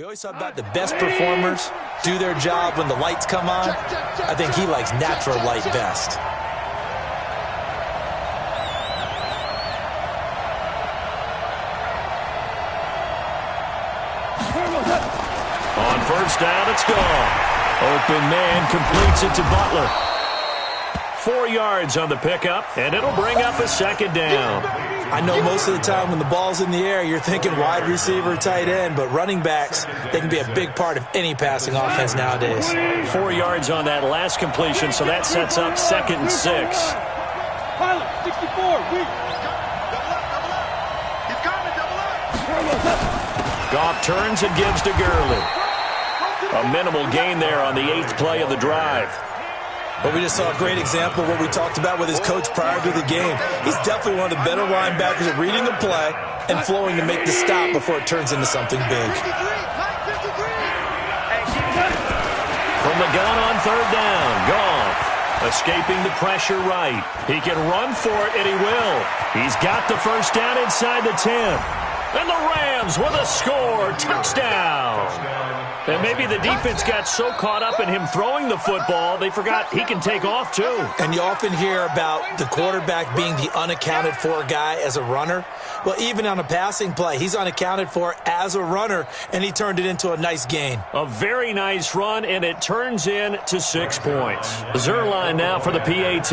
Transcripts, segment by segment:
We always talk about the best performers do their job when the lights come on. I think he likes natural light best. On first down, it's gone. Open man completes it to Butler. 4 yards on the pickup, and it'll bring up a second down. I know most of the time when the ball's in the air, you're thinking wide receiver, tight end, but running backs, they can be a big part of any passing offense nowadays. 4 yards on that last completion, so that sets up 2nd and 6. Pilot, 64, weak. Goff turns and gives to Gurley. A minimal gain there on the 8th play of the drive. But we just saw a great example of what we talked about with his coach prior to the game. He's definitely one of the better linebackers at reading the play and flowing to make the stop before it turns into something big. From the gun on 3rd down, Goff escaping the pressure right. He can run for it, and he will. He's got the first down inside the 10. And the Rams with a score, touchdown. And maybe the defense got so caught up in him throwing the football, they forgot he can take off too. And you often hear about the quarterback being the unaccounted for guy as a runner. Well, even on a passing play, he's unaccounted for as a runner, and he turned it into a nice gain. A very nice run, and it turns into 6 points. Zerline now for the PAT.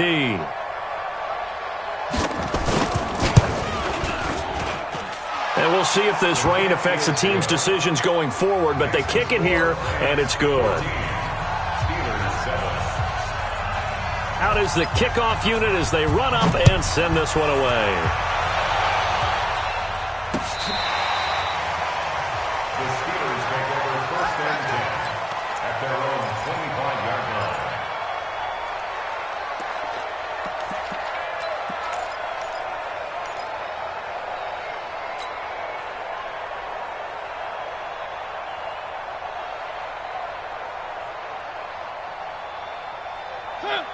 And we'll see if this rain affects the team's decisions going forward, but they kick it here, and it's good. Out is the kickoff unit as they run up and send this one away. The Steelers take over 1st and 10 at their own 25-yard line.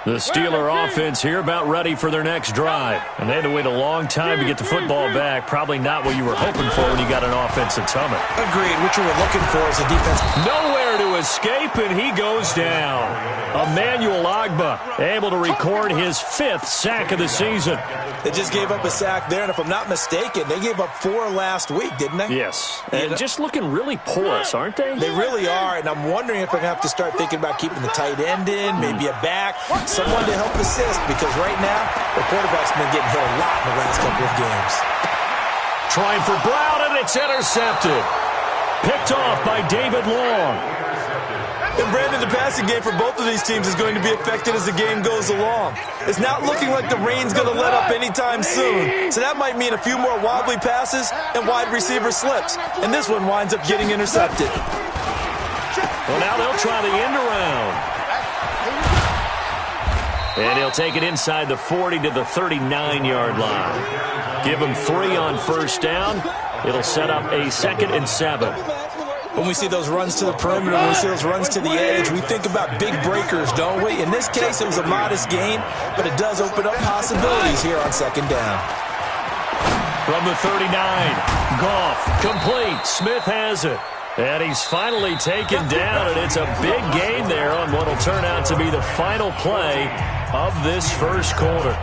The Steeler offense here about ready for their next drive. And they had to wait a long time to get the football back. Probably not what you were hoping for when you got an offensive summit. Agreed. What you were looking for is a defense. Nowhere to escape, and he goes down. Emmanuel Ogbah able to record his 5th sack of the season. They just gave up a sack there, and if I'm not mistaken, they gave up 4 last week, didn't they? Yes. And just looking really porous, aren't they? They really are, and I'm wondering if they're going to have to start thinking about keeping the tight end in, maybe a back, someone to help assist, because right now, the quarterback's been getting hit a lot in the last couple of games. Trying for Brown, and it's intercepted. Picked off by David Long. And Brandon, the passing game for both of these teams is going to be affected as the game goes along. It's not looking like the rain's going to let up anytime soon. So that might mean a few more wobbly passes and wide receiver slips. And this one winds up getting intercepted. Well, now they'll try the end around. And he'll take it inside the 40 to the 39-yard line. Give him 3 on first down. It'll set up a 2nd and 7. When we see those runs to the perimeter, when we see those runs to the edge, we think about big breakers, don't we? In this case, it was a modest gain, but it does open up possibilities here on 2nd down. From the 39, Goff, complete. Smith has it. And he's finally taken down, and it's a big gain there on what will turn out to be the final play of this first quarter.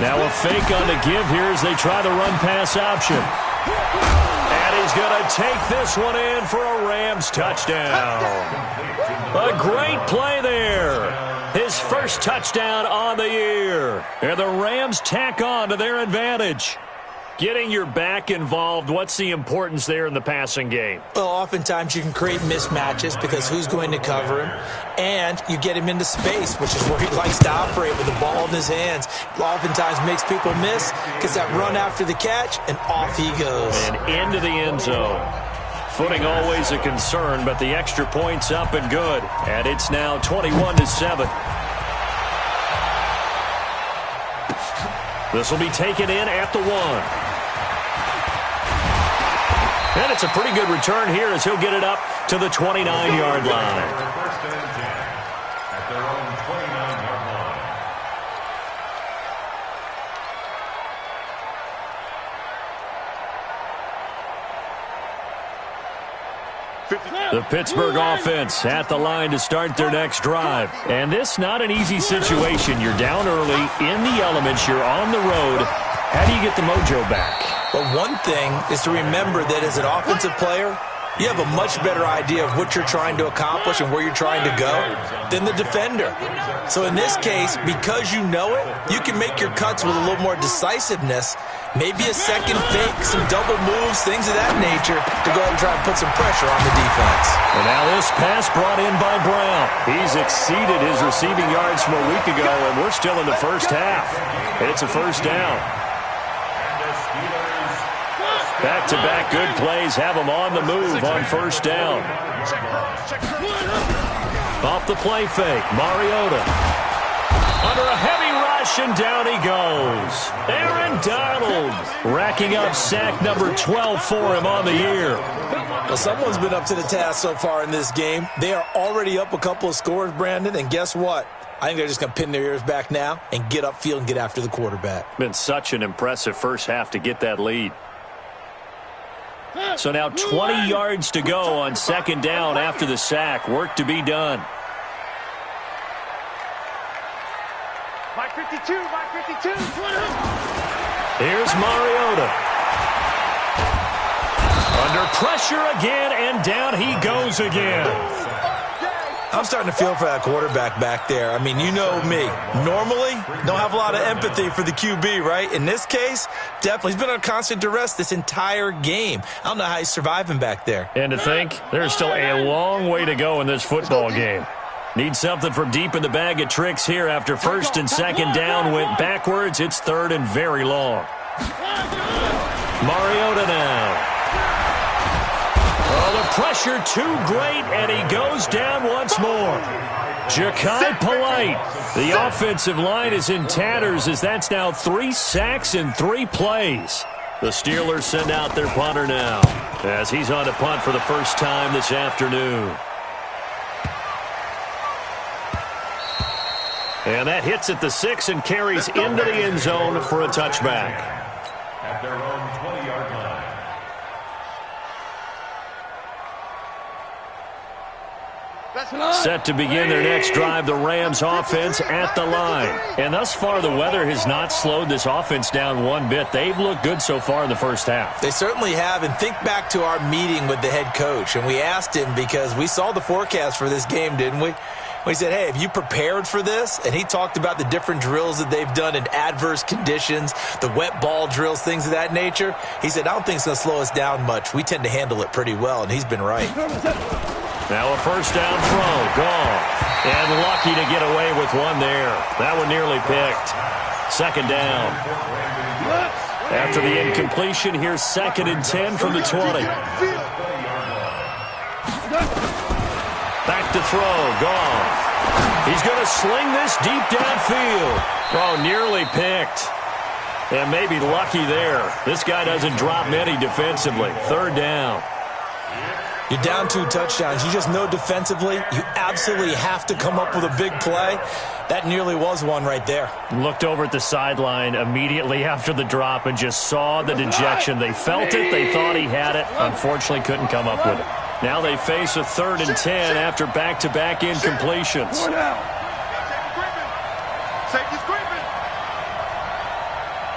Now a fake on the give here as they try the run-pass option. And he's going to take this one in for a Rams touchdown. A great play there. His first touchdown on the year. And the Rams tack on to their advantage. Getting your back involved, what's the importance there in the passing game? Well, oftentimes you can create mismatches because who's going to cover him, and you get him into space, which is where he likes to operate with the ball in his hands. Oftentimes makes people miss, gets that run after the catch, and off he goes. And into the end zone. Footing always a concern, but the extra point's up and good. And it's now 21-7. This will be taken in at the 1. And it's a pretty good return here as he'll get it up to the 29-yard line. First and 10 at their own 29-yard line. The Pittsburgh offense at the line to start their next drive. And this not an easy situation. You're down early, in the elements, you're on the road. How do you get the mojo back? Well, one thing is to remember that as an offensive player, you have a much better idea of what you're trying to accomplish and where you're trying to go than the defender. So in this case, because you know it, you can make your cuts with a little more decisiveness, maybe a second fake, some double moves, things of that nature, to go ahead and try and put some pressure on the defense. And now this pass brought in by Brown. He's exceeded his receiving yards from a week ago, and we're still in the first half. It's a first down. Back-to-back good plays have him on the move on first down. Off the play fake, Mariota. Under a heavy rush, and down he goes. Aaron Donald racking up sack number 12 for him on the year. Well, someone's been up to the task so far in this game. They are already up a couple of scores, Brandon, and guess what? I think they're just going to pin their ears back now and get upfield and get after the quarterback. Been such an impressive first half to get that lead. So now 20 yards to go on second down after the sack. Work to be done. My 52, my 52. Here's Mariota. Under pressure again, and down he goes again. I'm starting to feel for that quarterback back there. I mean, you know me. Normally, don't have a lot of empathy for the QB, right? In this case, definitely. He's been under constant duress this entire game. I don't know how he's surviving back there. And to think, there's still a long way to go in this football game. Need something from deep in the bag of tricks here after first and second down went backwards. It's third and very long. Mariota now. Oh, the pressure too great, and he goes down once more. Ja'Kai Polite. The offensive line is in tatters as that's now 3 sacks in 3 plays. The Steelers send out their punter now as he's on to punt for the first time this afternoon. And that hits at the 6 and carries into the end zone for a touchback. At their own 20-yard line. Set to begin their next drive, the Rams offense at the line. And thus far, the weather has not slowed this offense down one bit. They've looked good so far in the first half. They certainly have, and think back to our meeting with the head coach, and we asked him because we saw the forecast for this game, didn't we? We said, hey, have you prepared for this? And he talked about the different drills that they've done in adverse conditions, the wet ball drills, things of that nature. He said, I don't think it's going to slow us down much. We tend to handle it pretty well, and he's been right. Now a first down throw, gone. And lucky to get away with one there. That one nearly picked. Second down. After the incompletion, here's second and 10 from the 20. Back to throw, gone. He's going to sling this deep downfield. Oh, nearly picked. And maybe lucky there. This guy doesn't drop many defensively. Third down. You're down 2 touchdowns. You just know defensively you absolutely have to come up with a big play. That nearly was one right there. Looked over at the sideline immediately after the drop and just saw the dejection. They felt it. They thought he had it. Unfortunately, couldn't come up with it. Now they face a third and 10 after back-to-back incompletions. Safety screaming.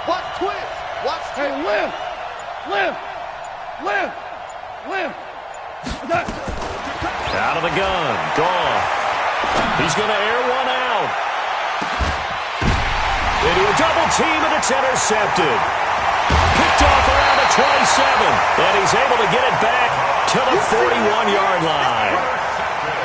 Watch twist. Watch twist. Hey, limb. Out of the gun. Gone. He's going to air one out. Into a double team, and it's intercepted. Picked off around the 27, and he's able to get it back to the 41-yard line.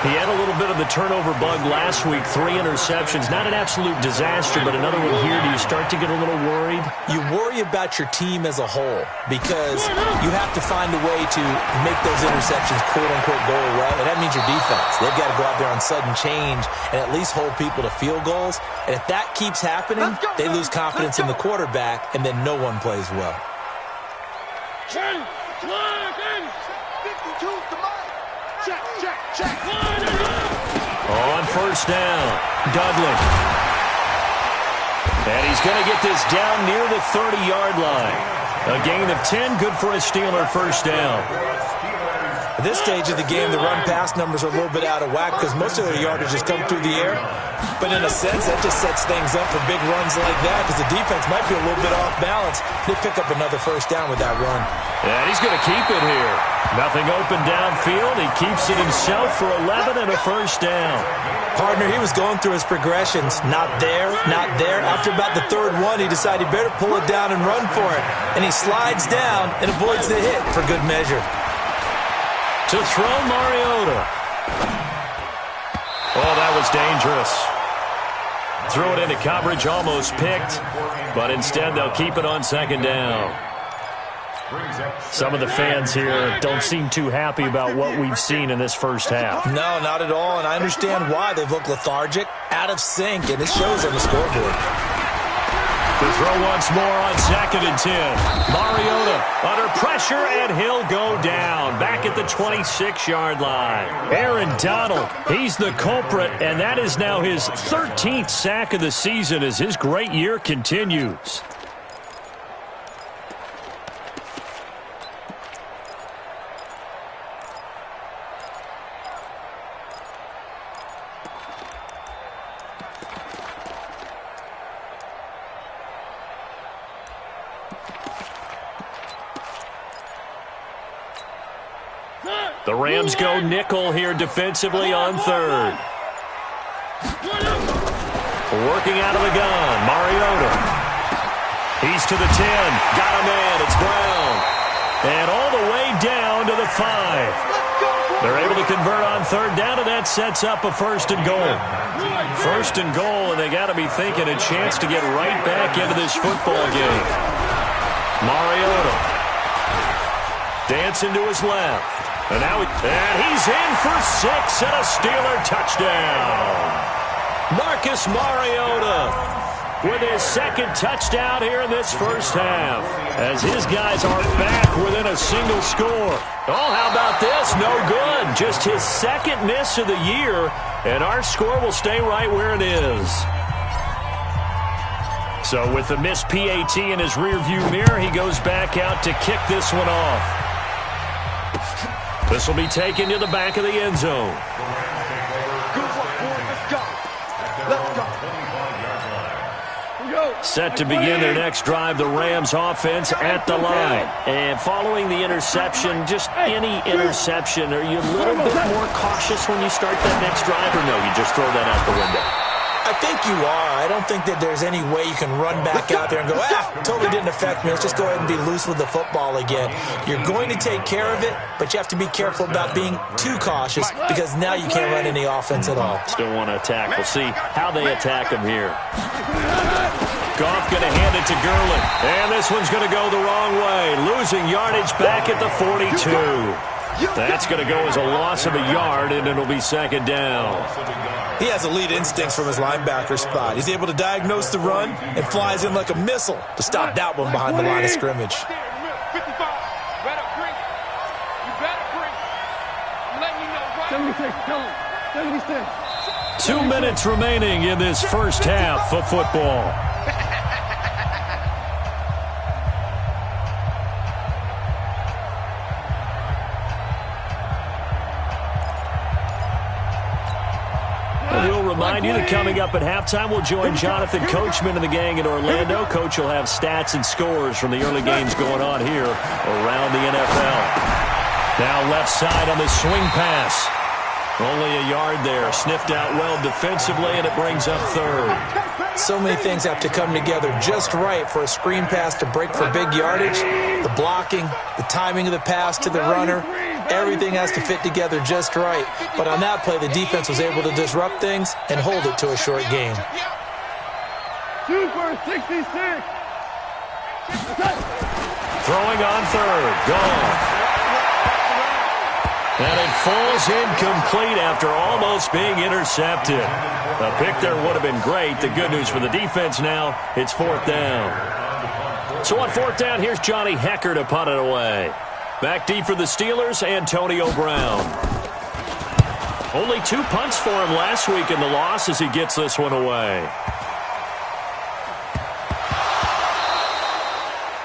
He had a little bit of the turnover bug last week, 3 interceptions. Not an absolute disaster, but another one here. Do you start to get a little worried? You worry about your team as a whole because you have to find a way to make those interceptions, quote-unquote, go away, and that means your defense. They've got to go out there on sudden change and at least hold people to field goals. And if that keeps happening, they lose confidence in the quarterback, and then no one plays well. On first down, Dudley. And he's going to get this down near the 30-yard line. A gain of 10, good for a Steeler first down. At this stage of the game, the run-pass numbers are a little bit out of whack because most of their yardage has come through the air. But in a sense, that just sets things up for big runs like that because the defense might be a little bit off balance. They pick up another first down with that run. And he's going to keep it here. Nothing open downfield. He keeps it himself for 11 and a first down. Partner, he was going through his progressions. Not there, not there. After about the third one, he decided he better pull it down and run for it. And he slides down and avoids the hit for good measure. To throw, Mariota. Oh, that was dangerous. Threw it into coverage, almost picked. But instead, they'll keep it on second down. Some of the fans here don't seem too happy about what we've seen in this first half. No, not at all, and I understand why. They've looked lethargic, out of sync, and it shows on the scoreboard. To throw once more on 2nd and 10. Mariota under pressure, and he'll go down. Back at the 26-yard line. Aaron Donald, he's the culprit, and that is now his 13th sack of the season as his great year continues. The Rams go nickel here defensively on 3rd. Working out of the gun, Mariota. He's to the 10. Got a man. It's Brown. And all the way down to the 5. They're able to convert on 3rd down, and that sets up a 1st and goal. 1st and goal, and they got to be thinking a chance to get right back into this football game. Mariota. Dancing to his left. And now he's in for 6 and a Steeler touchdown. Marcus Mariota with his 2nd touchdown here in this first half as his guys are back within a single score. Oh, how about this? No good. Just his 2nd miss of the year, and our score will stay right where it is. So with the missed PAT in his rearview mirror, he goes back out to kick this one off. This will be taken to the back of the end zone. Set to begin their next drive, the Rams offense at the line. And following the interception, just any interception, are you a little bit more cautious when you start that next drive, or no, you just throw that out the window? I think you are. I don't think that there's any way you can run back out there and go, totally didn't affect me. Let's just go ahead and be loose with the football again. You're going to take care of it, but you have to be careful about being too cautious because now you can't run any offense at all. Still want to attack. We'll see how they attack him here. Goff going to hand it to Gurley. And this one's going to go the wrong way. Losing yardage back at the 42. That's going to go as a loss of a yard, and it'll be 2nd down. He has elite instincts from his linebacker spot. He's able to diagnose the run and flies in like a missile to stop that one behind the line of scrimmage. 2 minutes remaining in this first half of football. We'll remind you that coming up at halftime, we'll join Jonathan Coachman and the gang in Orlando. Coach will have stats and scores from the early games going on here around the NFL. Now left side on the swing pass. Only a yard there. Sniffed out well defensively, and it brings up 3rd. So many things have to come together just right for a screen pass to break for big yardage. The blocking, the timing of the pass to the runner, everything has to fit together just right. But on that play, the defense was able to disrupt things and hold it to a short game. 2 for 66. Throwing on 3rd. Gone. And it falls incomplete after almost being intercepted. A pick there would have been great. The good news for the defense now, it's 4th down. So on 4th down, here's Johnny Hecker to punt it away. Back deep for the Steelers, Antonio Brown. Only 2 punts for him last week in the loss as he gets this one away.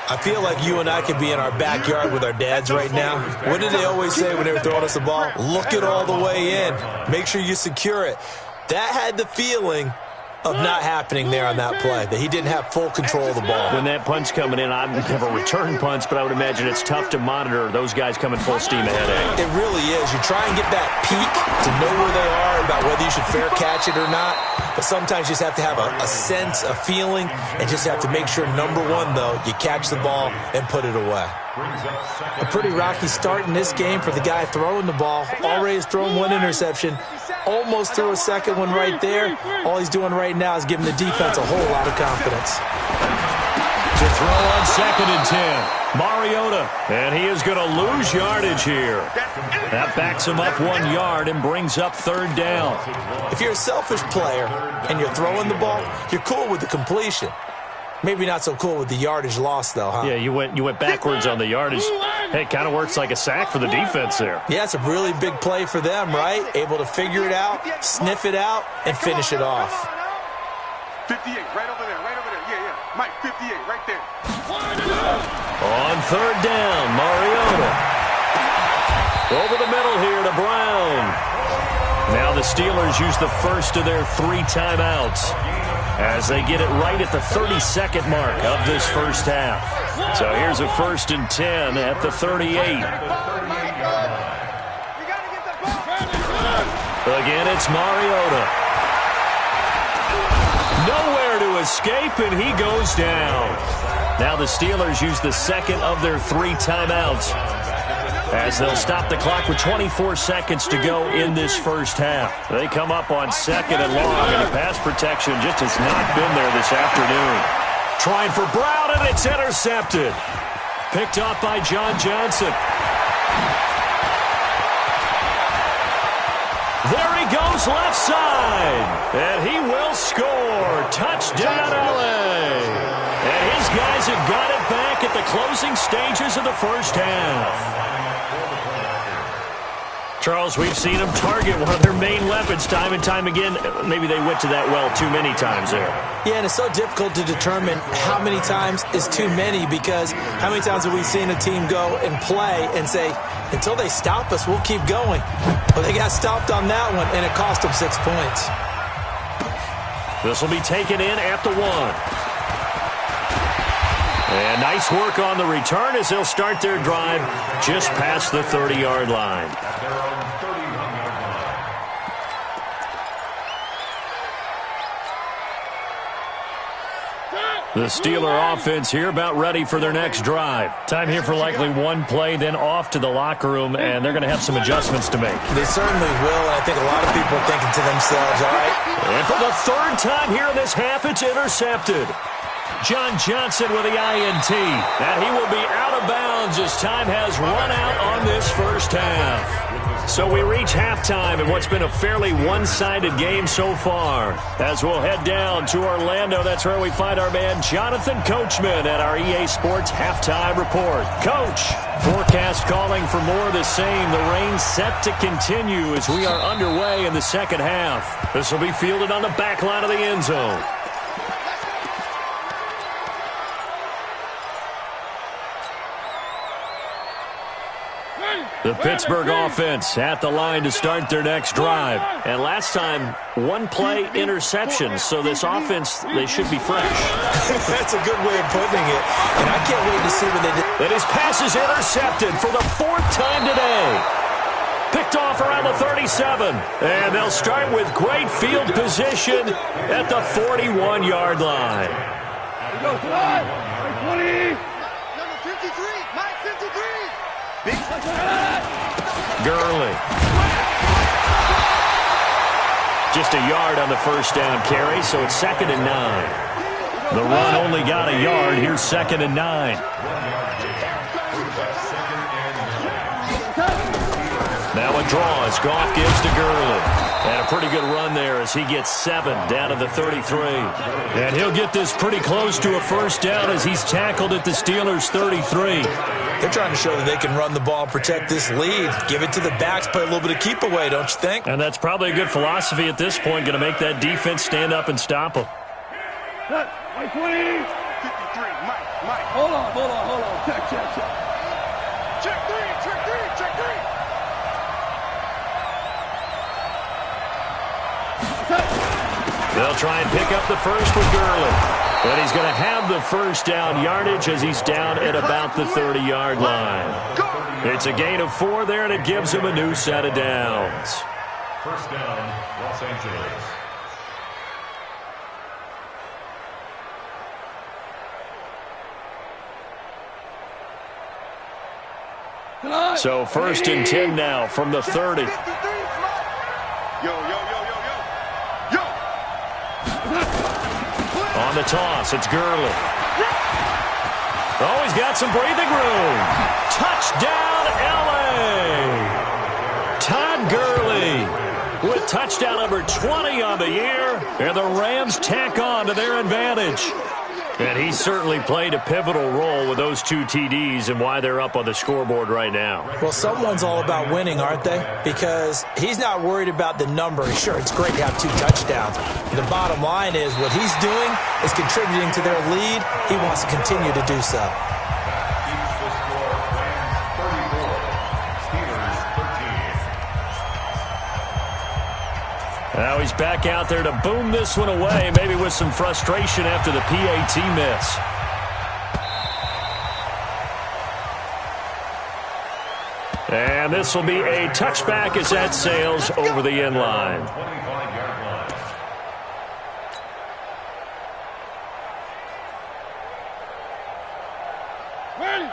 I feel like you and I could be in our backyard with our dads right now. What did they always say when they were throwing us the ball? Look it all the way in. Make sure you secure it. That had the feeling of not happening there on that play, that he didn't have full control of the ball. When that punch coming in, I've never returned punts, but I would imagine it's tough to monitor those guys coming full steam ahead. It really is. You try and get that peek to know where they are, about whether you should fair catch it or not. But sometimes you just have to have a sense, a feeling, and just have to make sure, number one, though, you catch the ball and put it away. A pretty rocky start in this game for the guy throwing the ball. Already has thrown 1 interception. Almost threw a second one right there. All he's doing right now is giving the defense a whole lot of confidence. To throw on 2nd and 10. Mariota. And he is going to lose yardage here. That backs him up 1 yard and brings up 3rd down. If you're a selfish player and you're throwing the ball, you're cool with the completion. Maybe not so cool with the yardage loss, though, huh? Yeah, you went backwards on the yardage. Hey, it kind of works like a sack for the defense there. Yeah, it's a really big play for them, right? Able to figure it out, sniff it out, and finish it off. 58, right over there, right over there. Yeah, yeah. Mike, 58, right there. On 3rd down, Mariota. Over the middle here to Brown. Now the Steelers use the first of their 3 timeouts as they get it right at the 32nd mark of this first half. So here's a 1st and 10 at the 38. Again, it's Mariota. Nowhere to escape, and he goes down. Now the Steelers use the second of their 3 timeouts as they'll stop the clock with 24 seconds to go in this first half. They come up on 2nd and long, and the pass protection just has not been there this afternoon. Trying for Brown, and it's intercepted. Picked off by John Johnson. There he goes left side, and he will score. Touchdown, L.A. And his guys have got it back at the closing stages of the first half. Charles, we've seen them target one of their main weapons time and time again. Maybe they went to that well too many times there. Yeah, and it's so difficult to determine how many times is too many, because how many times have we seen a team go and play and say, until they stop us, we'll keep going. Well, they got stopped on that one, and it cost them 6 points. This will be taken in at the 1. And nice work on the return as they'll start their drive just past the 30-yard line. The Steeler offense here about ready for their next drive. Time here for likely 1 play, then off to the locker room, and they're going to have some adjustments to make. They certainly will, and I think a lot of people are thinking to themselves, all right. And for the 3rd time here in this half, it's intercepted. John Johnson with the INT. And he will be out of bounds as time has run out on this first half. So we reach halftime in what's been a fairly one-sided game so far. As we'll head down to Orlando, that's where we find our man Jonathan Coachman at our EA Sports Halftime Report. Coach, forecast calling for more of the same. The rain set to continue as we are underway in the second half. This will be fielded on the back line of the end zone. The Pittsburgh offense at the line to start their next drive. And last time, 1 play interception. So this offense, they should be fresh. That's a good way of putting it. And I can't wait to see what they do. And his pass is intercepted for the 4th time today. Picked off around the 37. And they'll start with great field position at the 41-yard line. Go, 20. Number 53, Mike 53. Gurley. Just a yard on the first down carry, so it's 2nd and 9. The run only got a yard. Here's 2nd and 9. Now a draw as Goff gives to Gurley. And a pretty good run there as he gets 7 down to the 33. And he'll get this pretty close to a first down as he's tackled at the Steelers' 33. They're trying to show that they can run the ball and protect this lead. Give it to the backs, play a little bit of keep away, don't you think? And that's probably a good philosophy at this point, going to make that defense stand up and stop them. 53, Mike. Hold on. Check. Check three. They'll try and pick up the first for Gurley. But he's going to have the first down yardage as he's down at about the 30-yard line. It's a gain of 4 there, and it gives him a new set of downs. First down, Los Angeles. So 1st and 10 now from the 30. Yo. On the toss, it's Gurley. Oh, he's got some breathing room. Touchdown, L.A. Todd Gurley with touchdown number 20 on the year, and the Rams tack on to their advantage. And he certainly played a pivotal role with those 2 TDs and why they're up on the scoreboard right now. Well, someone's all about winning, aren't they? Because he's not worried about the number. Sure, it's great to have 2 touchdowns. The bottom line is what he's doing is contributing to their lead. He wants to continue to do so. Keeps the score. Rams 34, Steelers 13. Now he's back out there to boom this one away, maybe with some frustration after the PAT miss. And this will be a touchback as that sails over the end line. 25-yard line.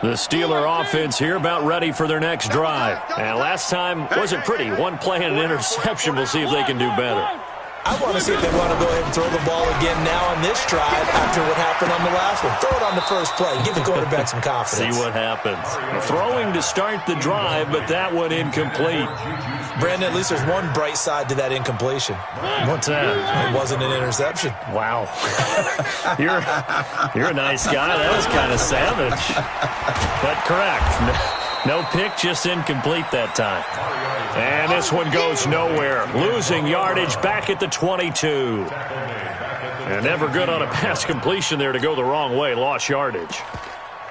The Steeler offense here about ready for their next drive. And last time wasn't pretty. 1 play and an interception. We'll see if they can do better. I want to see if they want to go ahead and throw the ball again now on this drive after what happened on the last one. Throw it on the first play. Give the quarterback some confidence. See what happens. Throwing to start the drive, but that one incomplete. Brandon, at least there's one bright side to that incompletion. What's that? It wasn't an interception. Wow. You're a nice guy. That was kind of savage. But correct. No pick, just incomplete that time. And this one goes nowhere. Losing yardage back at the 22. And never good on a pass completion there to go the wrong way. Lost yardage.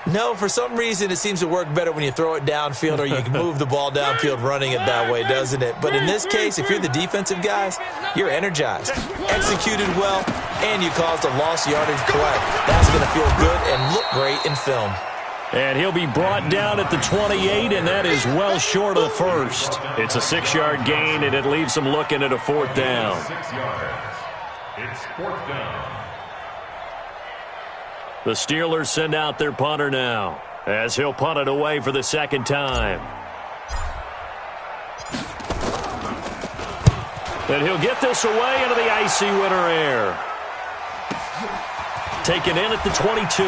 No, for some reason it seems to work better when you throw it downfield or you can move the ball downfield running it that way, doesn't it? But in this case, if you're the defensive guys, you're energized, executed well, and you caused a lost yardage play. That's going to feel good and look great in film. And he'll be brought down at the 28, and that is well short of the first. It's a 6-yard gain, and it leaves them looking at a 4th down. 6 yards. It's 4th down. The Steelers send out their punter now, as he'll punt it away for the 2nd time. And he'll get this away into the icy winter air. Taken in at the 22.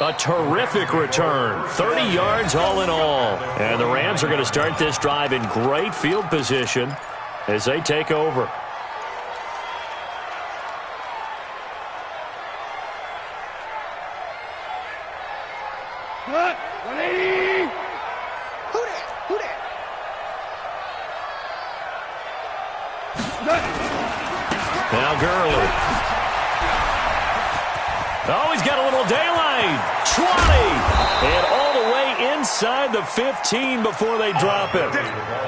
A terrific return. 30 yards all in all. And the Rams are going to start this drive in great field position as they take over. Now Gurley. Oh, he's got a little daylight. 20. And all the way inside the 15 before they drop it.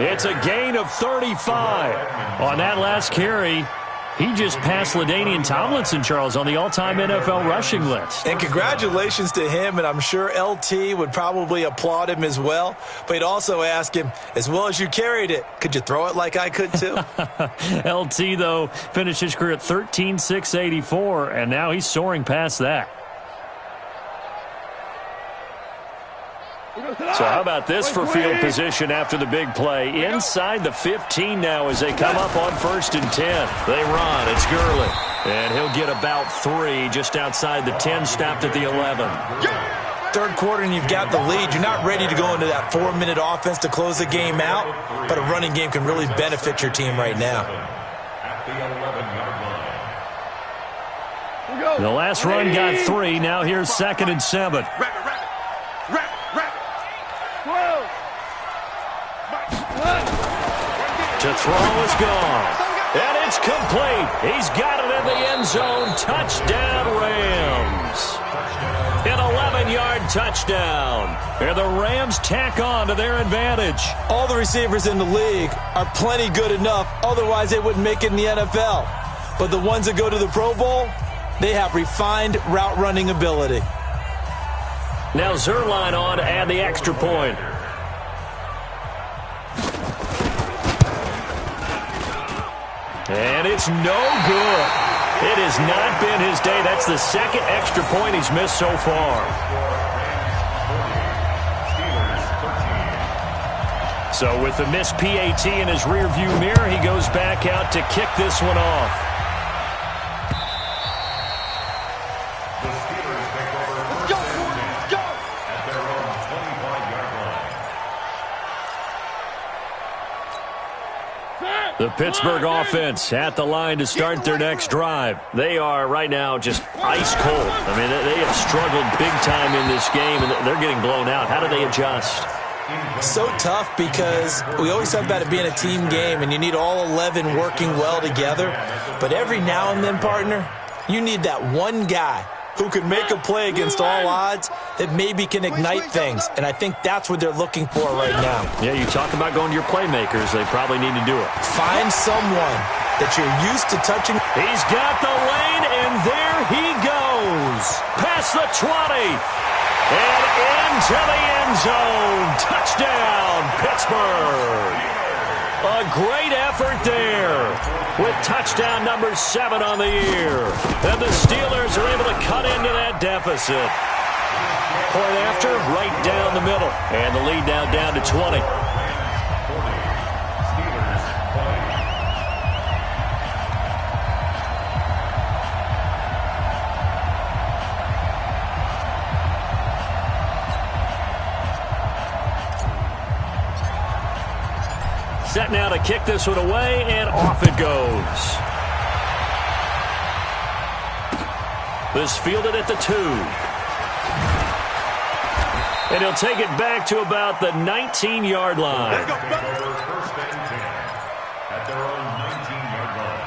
It's a gain of 35. On that last carry, he just passed LaDainian Tomlinson, Charles, on the all-time NFL rushing list. And congratulations to him, and I'm sure LT would probably applaud him as well. But he'd also ask him, as well as you carried it, could you throw it like I could too? LT, though, finished his career at 13,684, and now he's soaring past that. So how about this for field position after the big play? Inside the 15 now as they come up on 1st and 10. They run. It's Gurley. And he'll get about 3 just outside the 10, stopped at the 11. 3rd quarter and you've got the lead. You're not ready to go into that 4-minute offense to close the game out, but a running game can really benefit your team right now. At the 11-yard line. The last run got 3. Now here's 2nd and 7. To throw is gone. And it's complete. He's got it in the end zone. Touchdown, Rams. An 11-yard touchdown. And the Rams tack on to their advantage. All the receivers in the league are plenty good enough. Otherwise, they wouldn't make it in the NFL. But the ones that go to the Pro Bowl, they have refined route running ability. Now Zerline on to add the extra point. And it's no good. It has not been his day. That's the 2nd extra point he's missed so far. So with the missed PAT in his rearview mirror, he goes back out to kick this one off. The Pittsburgh offense at the line to start their next drive. They are right now just ice cold. I mean, they have struggled big time in this game, and they're getting blown out. How do they adjust? So tough because we always talk about it being a team game, and you need all 11 working well together. But every now and then, partner, you need that one guy who can make a play against all odds that maybe can ignite things. And I think that's what they're looking for right now. Yeah, you talk about going to your playmakers. They probably need to do it. Find someone that you're used to touching. He's got the lane, and there he goes. Past the 20. And into the end zone. Touchdown, Pittsburgh. A great effort there with touchdown number 7 on the year. And the Steelers are able to cut into that deficit. Point after, right down the middle. And the lead now down to 20. Set now to kick this one away, and off it goes. This fielded at the 2. And he'll take it back to about the 19-yard line. Let's go, first and 10 at their own 19-yard line.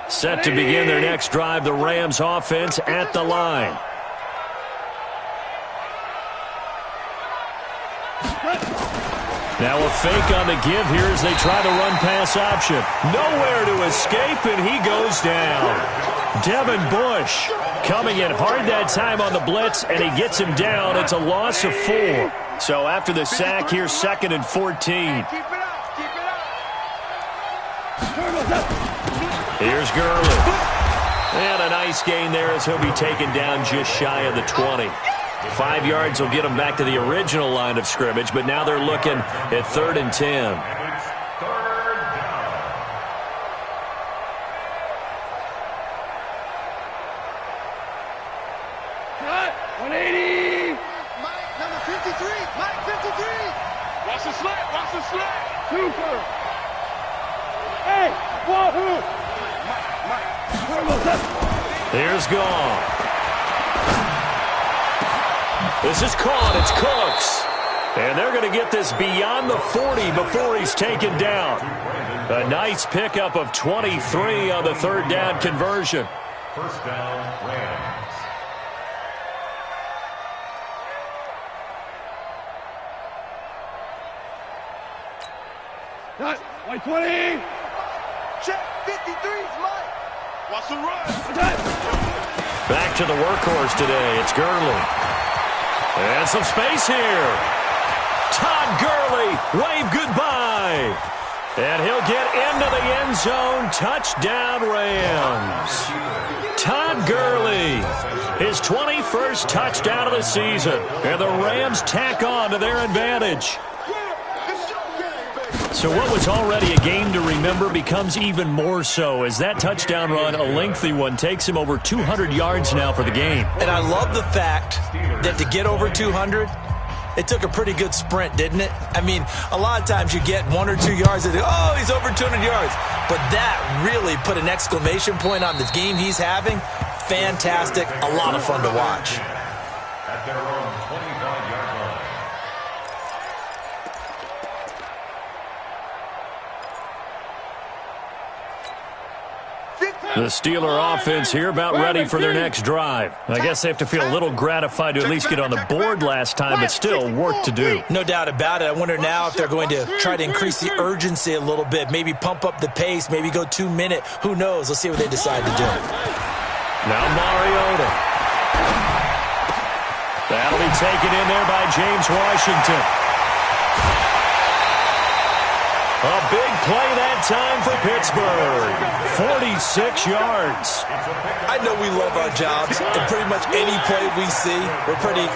Set to begin their next drive, the Rams offense at the line. Now a fake on the give here as they try the run-pass option. Nowhere to escape, and he goes down. Devin Bush coming in hard that time on the blitz, and he gets him down. It's a loss of 4. So after the sack, here's 2nd and 14. Here's Gurley. And a nice gain there as he'll be taken down just shy of the 20. 5 yards will get them back to the original line of scrimmage, but now they're looking at 3rd and 10. Cut. 180. Mike, number 53. Mike, 53. Watch the slant. Watch the slant. Super. Hey, Wahoo. Here's Gone. This is caught. It's Cooks. And they're going to get this beyond the 40 before he's taken down. A nice pickup of 23 on the 3rd down conversion. First down, Rams. Cut. White 20. Check. 53's Mike. Watch the run. Back to the workhorse today. It's Gurley. And some space here. Todd Gurley, wave goodbye. And he'll get into the end zone. Touchdown, Rams. Todd Gurley, his 21st touchdown of the season. And the Rams tack on to their advantage. So what was already a game to remember becomes even more so as that touchdown run, a lengthy one, takes him over 200 yards now for the game. And I love the fact that to get over 200, it took a pretty good sprint, didn't it? I mean, a lot of times you get 1 or 2 yards and oh, he's over 200 yards. But that really put an exclamation point on the game he's having. Fantastic. A lot of fun to watch. At their own 25-yard line. The Steeler offense here about ready for their next drive. I guess they have to feel a little gratified to at least get on the board last time, but still work to do. No doubt about it. I wonder now if they're going to try to increase the urgency a little bit, maybe pump up the pace, maybe go 2 minute. Who knows? Let's see what they decide to do. Now Mariota. That'll be taken in there by James Washington. A big play that time for Pittsburgh. 46 yards. I know we love our jobs, and pretty much any play we see, we're pretty,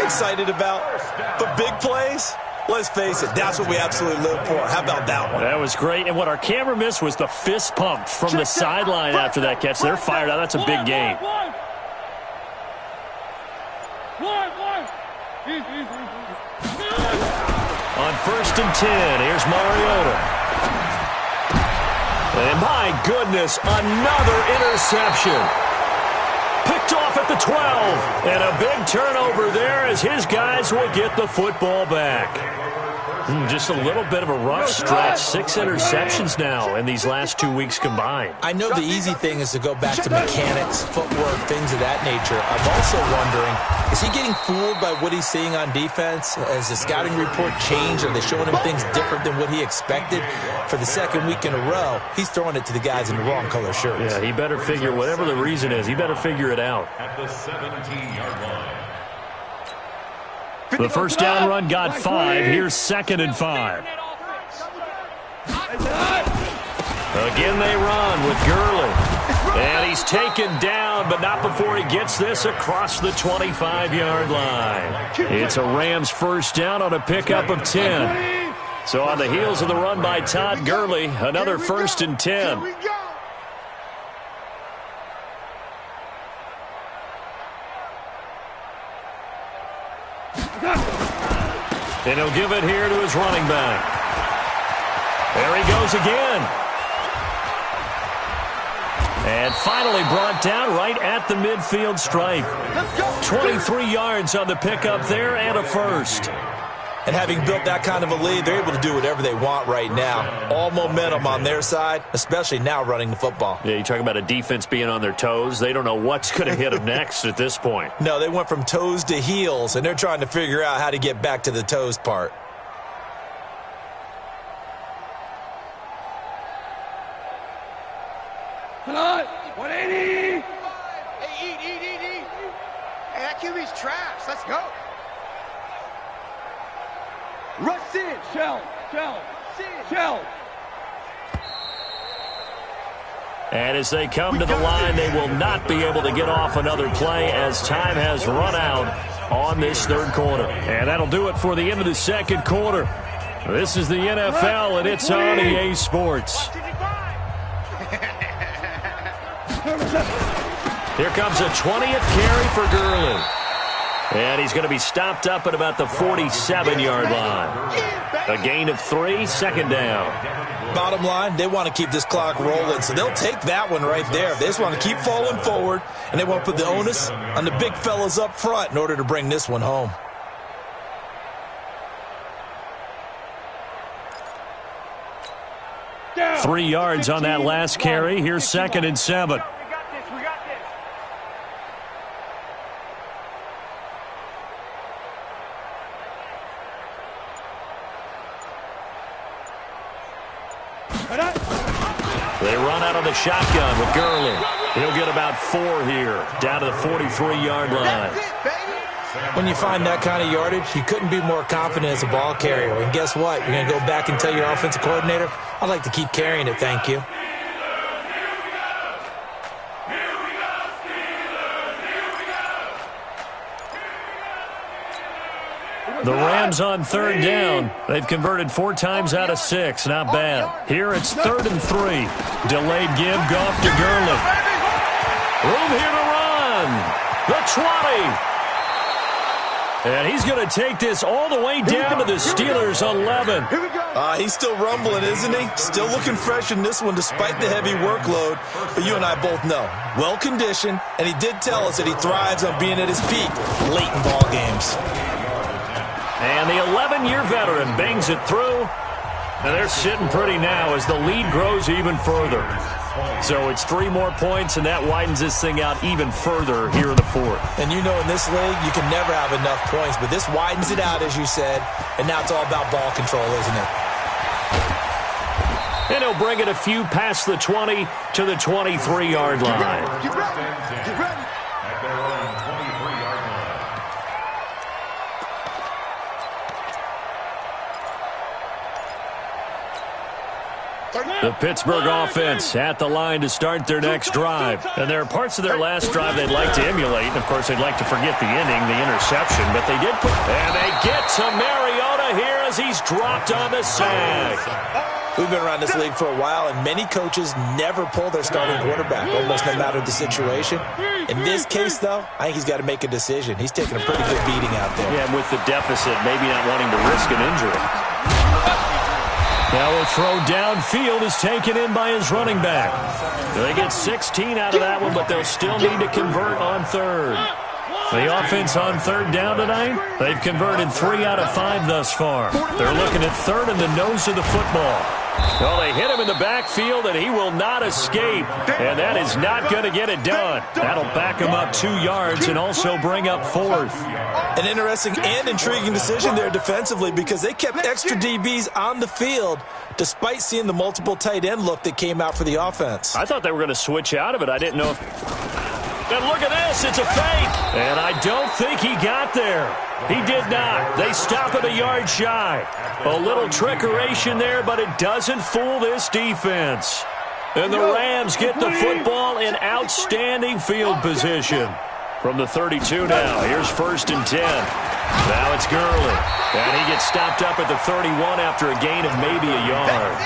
excited about. But big plays, let's face it, that's what we absolutely live for. How about that one? That was great, and what our camera missed was the fist pump from the sideline after that catch. They're fired out. That's a big game. On 1st and 10, here's Mariota. And my goodness, another interception. Picked off at the 12. And a big turnover there as his guys will get the football back. Just a little bit of a rough stretch. 6 interceptions now in these last 2 weeks combined. I know the easy thing is to go back to mechanics, footwork, things of that nature. I'm also wondering, is he getting fooled by what he's seeing on defense? Has the scouting report changed? Are they showing him things different than what he expected? For the second week in a row, he's throwing it to the guys in the wrong color shirts. Yeah, he better figure, whatever the reason is, he better figure it out. At the 17-yard line. The first down run got 5. Here's 2nd and 5. Again they run with Gurley. And he's taken down, but not before he gets this across the 25-yard line. It's a Rams first down on a pickup of 10. So on the heels of the run by Todd Gurley, another 1st and 10. And he'll give it here to his running back. There he goes again. And finally brought down right at the midfield stripe. 23 yards on the pickup there and a first. And having built that kind of a lead, they're able to do whatever they want right now. All momentum on their side, especially now running the football. Yeah, you talk about a defense being on their toes. They don't know what's going to hit them next at this point. No, they went from toes to heels, and they're trying to figure out how to get back to the toes part. Come on, 180. Hey, eat. Hey, that QB's trash. Let's go. Rush in. Shell. And as they come to the line, they will not be able to get off another play as time has run out on this third quarter. And that'll do it for the end of the second quarter. This is the NFL, and it's on EA Sports. Here comes a 20th carry for Gurley. And he's going to be stopped up at about the 47-yard line. A gain of 3, 2nd down. Bottom line, they want to keep this clock rolling, so they'll take that one right there. They just want to keep falling forward, and they want to put the onus on the big fellas up front in order to bring this one home. Yeah. 3 yards on that last carry. Here's 2nd and 7. They run out of the shotgun with Gurley. He'll get about 4 here, down to the 43-yard line. When you find that kind of yardage, you couldn't be more confident as a ball carrier. And guess what? You're going to go back and tell your offensive coordinator, I'd like to keep carrying it, thank you. The Rams on third down. They've converted 4 times out of 6. Not bad. Here it's 3rd and 3. Delayed give. Goff to Gurley. Room here to run. The 20. And he's going to take this all the way down to the Steelers' 11. He's still rumbling, isn't he? Still looking fresh in this one despite the heavy workload. But you and I both know, well-conditioned, and he did tell us that he thrives on being at his peak late in ball games. And the 11-year veteran bangs it through. And they're sitting pretty now as the lead grows even further. So it's 3 more points, and that widens this thing out even further here in the 4th. And you know in this league, you can never have enough points, but this widens it out, as you said, and now it's all about ball control, isn't it? And he'll bring it a few past the 20 to the 23-yard line. Get ready. Get ready. At their own 23-yard line. The Pittsburgh offense at the line to start their next drive. And there are parts of their last drive they'd like to emulate. And, of course, they'd like to forget the inning, the interception. But they did put... And they get to Mariota here as he's dropped on the sack. We've been around this league for a while, and many coaches never pull their starting quarterback, almost no matter the situation. In this case, though, I think he's got to make a decision. He's taking a pretty good beating out there. Yeah, and with the deficit, maybe not wanting to risk an injury. Now a throw downfield is taken in by his running back. They get 16 out of that one, but they'll still need to convert on third. The offense on third down tonight, they've converted 3 out of 5 thus far. They're looking at third in the nose of the football. Well, they hit him in the backfield, and he will not escape. And that is not going to get it done. That'll back him up 2 yards and also bring up 4th. An interesting and intriguing decision there defensively because they kept extra DBs on the field despite seeing the multiple tight end look that came out for the offense. I thought they were going to switch out of it. I didn't know if... And look at this. It's a fake. And I don't think he got there. He did not. They stop at a yard shy. A little trickeration there, but it doesn't fool this defense. And the Rams get the football in outstanding field position. From the 32 now, here's 1st and 10. Now it's Gurley. And he gets stopped up at the 31 after a gain of maybe a yard.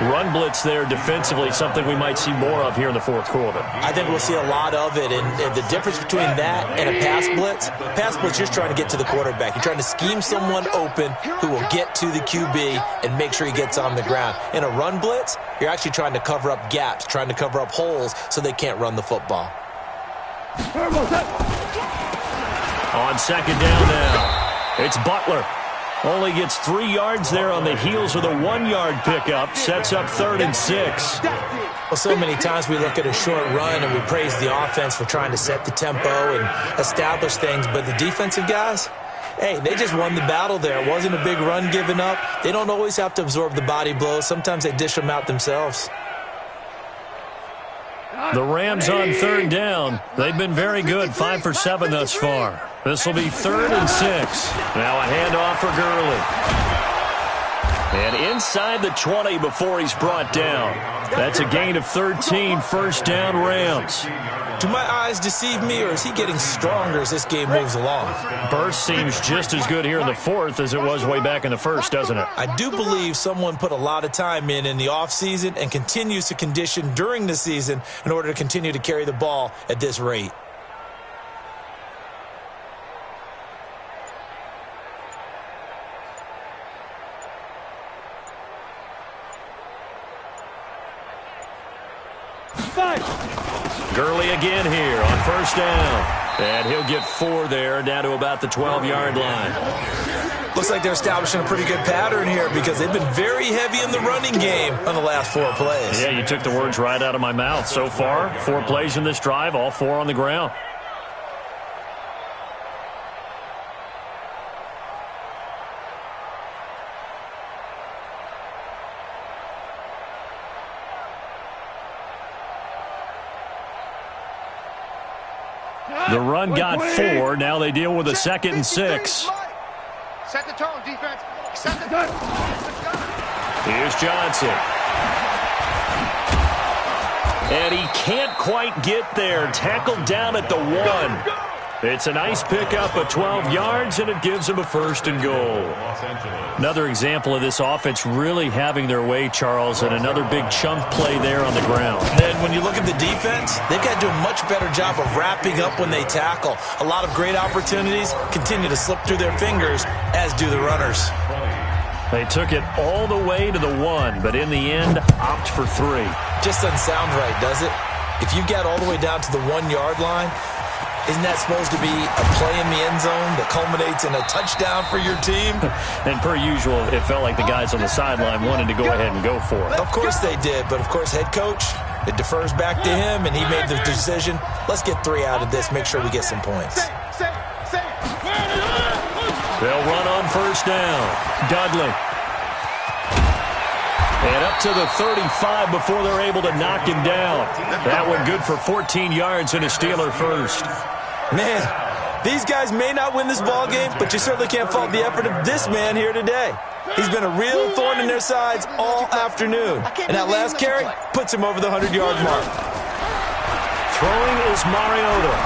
Run blitz there defensively, something we might see more of here in the 4th quarter. I think we'll see a lot of it, and the difference between that and a pass blitz, you're just trying to get to the quarterback. You're trying to scheme someone open who will get to the QB and make sure he gets on the ground. In a run blitz, you're actually trying to cover up gaps, trying to cover up holes so they can't run the football. On 2nd down now, it's Butler. Only gets 3 yards there on the heels of the 1-yard pickup. Sets up 3rd and 6. Well, so many times we look at a short run and we praise the offense for trying to set the tempo and establish things. But the defensive guys, hey, they just won the battle there. It wasn't a big run given up. They don't always have to absorb the body blows. Sometimes they dish them out themselves. The Rams on 3rd down. They've been very good, 5 for 7 thus far. This will be 3rd and 6. Now a handoff for Gurley. And inside the 20 before he's brought down. That's a gain of 13, 1st down Rams. Do my eyes deceive me, or is he getting stronger as this game moves along? Burst seems just as good here in the 4th as it was way back in the 1st, doesn't it? I do believe someone put a lot of time in the offseason and continues to condition during the season in order to continue to carry the ball at this rate. Gurley again here on 1st down. And he'll get 4 there, down to about the 12-yard line. Looks like they're establishing a pretty good pattern here because they've been very heavy in the running game on the last 4 plays. Yeah, you took the words right out of my mouth. So far, 4 plays in this drive, all 4 on the ground. The run got 4. Now they deal with a 2nd and 6. Set the tone, defense. Set the tone. Here's Johnson. And he can't quite get there. Tackled down at the 1. It's a nice pickup of 12 yards, and it gives them a 1st and goal. Another example of this offense really having their way, Charles, and another big chunk play there on the ground. And when you look at the defense, they've got to do a much better job of wrapping up when they tackle. A lot of great opportunities continue to slip through their fingers, as do the runners. They took it all the way to the 1, but in the end, opt for 3. Just doesn't sound right, does it? If you get all the way down to the 1-yard line, isn't that supposed to be a play in the end zone that culminates in a touchdown for your team? And per usual, it felt like the guys on the sideline wanted to go ahead and go for it. Of course they did, but of course head coach, it defers back to him, and he made the decision. Let's get 3 out of this, make sure we get some points. They'll run on 1st down. Dudley. And up to the 35 before they're able to knock him down. That one good for 14 yards and a Steeler 1st. Man, these guys may not win this ball game, but you certainly can't fault the effort of this man here today. He's been a real thorn in their sides all afternoon. And that last carry puts him over the 100-yard mark. Throwing is Mariota.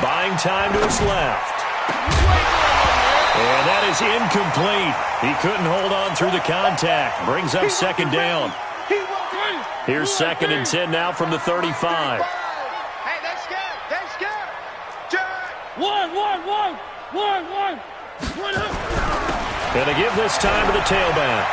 Buying time to his left. And that is incomplete. He couldn't hold on through the contact. Brings up 2nd down. Here's 2nd and 10 now from the 35. Hey, that's good. That's good. One. Gonna give this time to the tailback.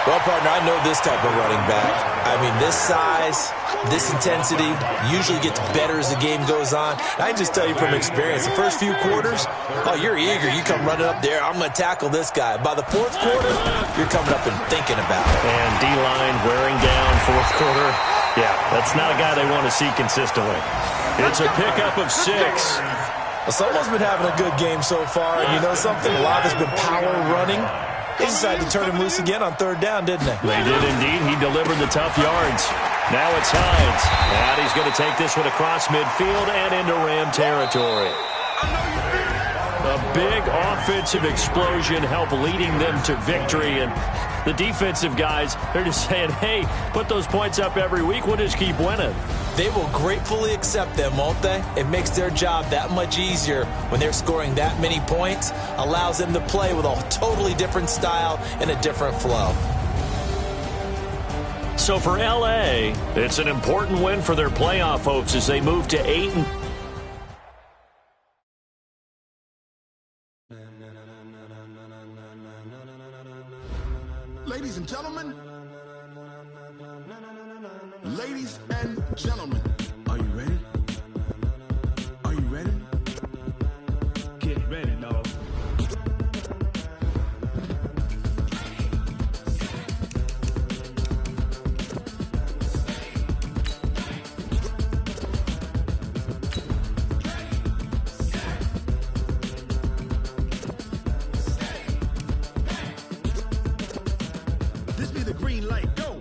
Well, partner, I know this type of running back. I mean, this size, this intensity usually gets better as the game goes on. I can just tell you from experience, the first few quarters, oh, you're eager. You come running up there, I'm going to tackle this guy. By the 4th quarter, you're coming up and thinking about it. And D-line wearing down 4th quarter. Yeah, that's not a guy they want to see consistently. It's a pickup of 6. Well, someone's been having a good game so far, and you know something? A lot of it's been power running. They decided to turn him loose again on 3rd down, didn't they? They did indeed. He delivered the tough yards. Now it's Hines. And he's going to take this one across midfield and into Ram territory. A big offensive explosion helped leading them to victory. And the defensive guys, they're just saying, hey, put those points up every week. We'll just keep winning. They will gratefully accept them, won't they? It makes their job that much easier when they're scoring that many points. Allows them to play with a totally different style and a different flow. So for L.A., it's an important win for their playoff hopes as they move to 8. Ladies and gentlemen, are you ready? Are you ready? Get ready, dog. This be the green light, go!